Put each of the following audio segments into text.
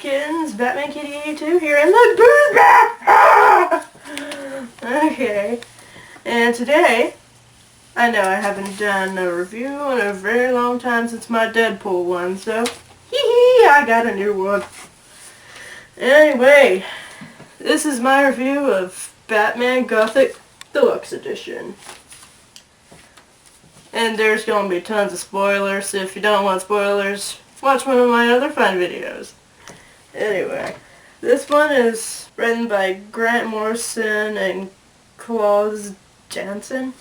kittens, Batman Kitty 82 here, and look, Boo's back! Okay, and today, I know I haven't done a review in a very long time since my Deadpool one, so hee I got a new one. Anyway, this is my review of Batman Gothic Deluxe Edition. And there's going to be tons of spoilers, so if you don't want spoilers, watch one of my other fun videos. Anyway, this one is written by Grant Morrison and Klaus Janson.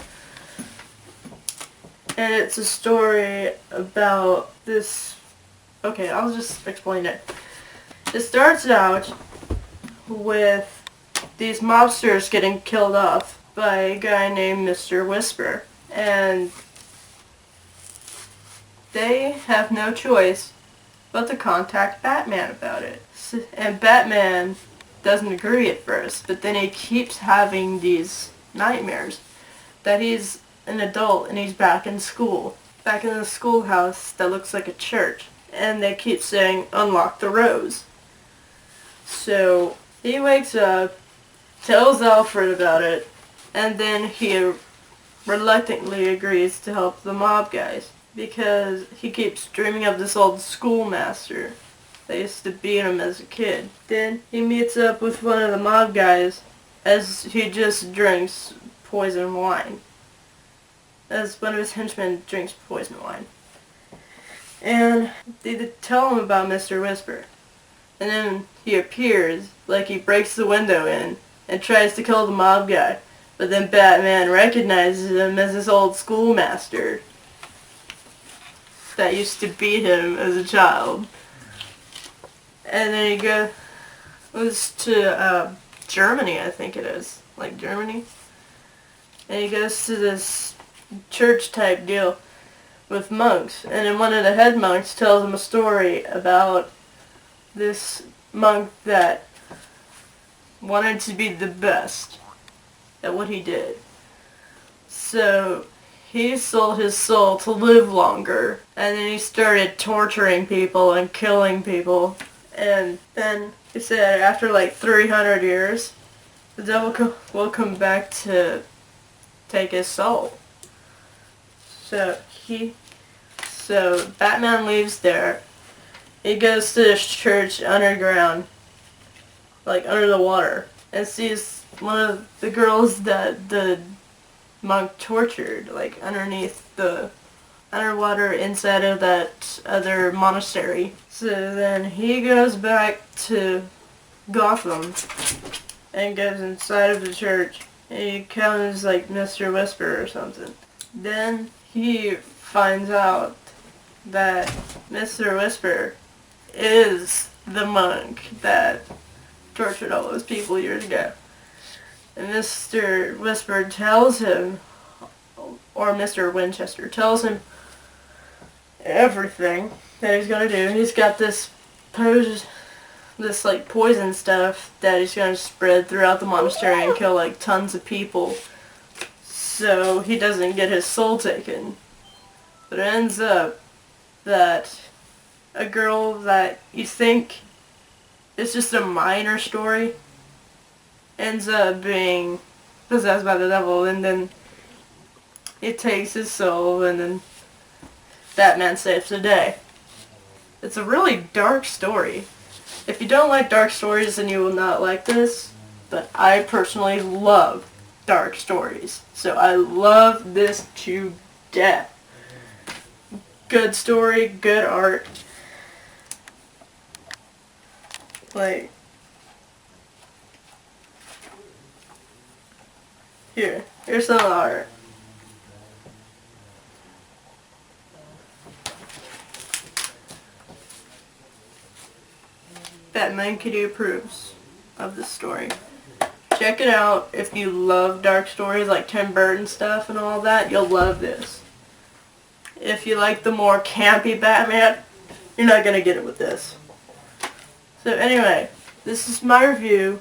And it's a story about this... Okay, I'll just explain it. It starts out with these mobsters getting killed off by a guy named Mr. Whisper. And they have no choice but to contact Batman about it. And Batman doesn't agree at first, but then he keeps having these nightmares that he's an adult and he's back in school. Back in the schoolhouse that looks like a church. And they keep saying, unlock the rose. So he wakes up, tells Alfred about it, and then he reluctantly agrees to help the mob guys. Because he keeps dreaming of this old schoolmaster that used to beat him as a kid. Then he meets up with one of the mob guys as he just drinks poison wine. As one of his henchmen drinks poison wine. And they tell him about Mr. Whisper. And then he appears like he breaks the window in and tries to kill the mob guy. But then Batman recognizes him as this old schoolmaster that used to beat him as a child. And then he goes to Germany, I think it is. Like Germany. And he goes to this church type deal with monks. And then one of the head monks tells him a story about this monk that wanted to be the best at what he did. So he sold his soul to live longer, and then he started torturing people and killing people. And then he said after like 300 years, the devil will come back to take his soul. So Batman leaves there. He goes to this church underground, like under the water, and sees one of the girls that the monk tortured, like underneath the underwater inside of that other monastery. So then he goes back to Gotham and goes inside of the church and he becomes like Mr. Whisper or something. Then he finds out that Mr. Whisper is the monk that tortured all those people years ago. And Mr. Whisper tells him, or Mr. Winchester tells him everything that he's gonna do. He's got this like poison stuff that he's gonna spread throughout the monastery and kill like tons of people, so he doesn't get his soul taken. But it ends up that a girl that you think is just a minor story ends up being possessed by the devil, and then it takes his soul, and then Batman saves the day. It's a really dark story. If you don't like dark stories, then you will not like this, but I personally love dark stories, so I love this to death. Good story, good art. Like, here's some of the art. Batman Kitty approves of this story. Check it out if you love dark stories like Tim Burton stuff and all that. You'll love this. If you like the more campy Batman, you're not going to get it with this. So anyway, this is my review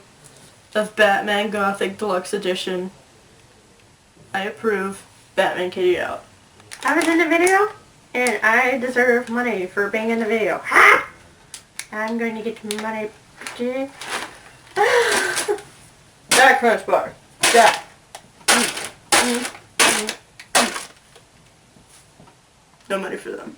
of Batman Gothic Deluxe Edition. I approve. Batman Kitty out. I was in the video, and I deserve money for being in the video. Ha! I'm going to get money. That crunch bar. That. No money for them.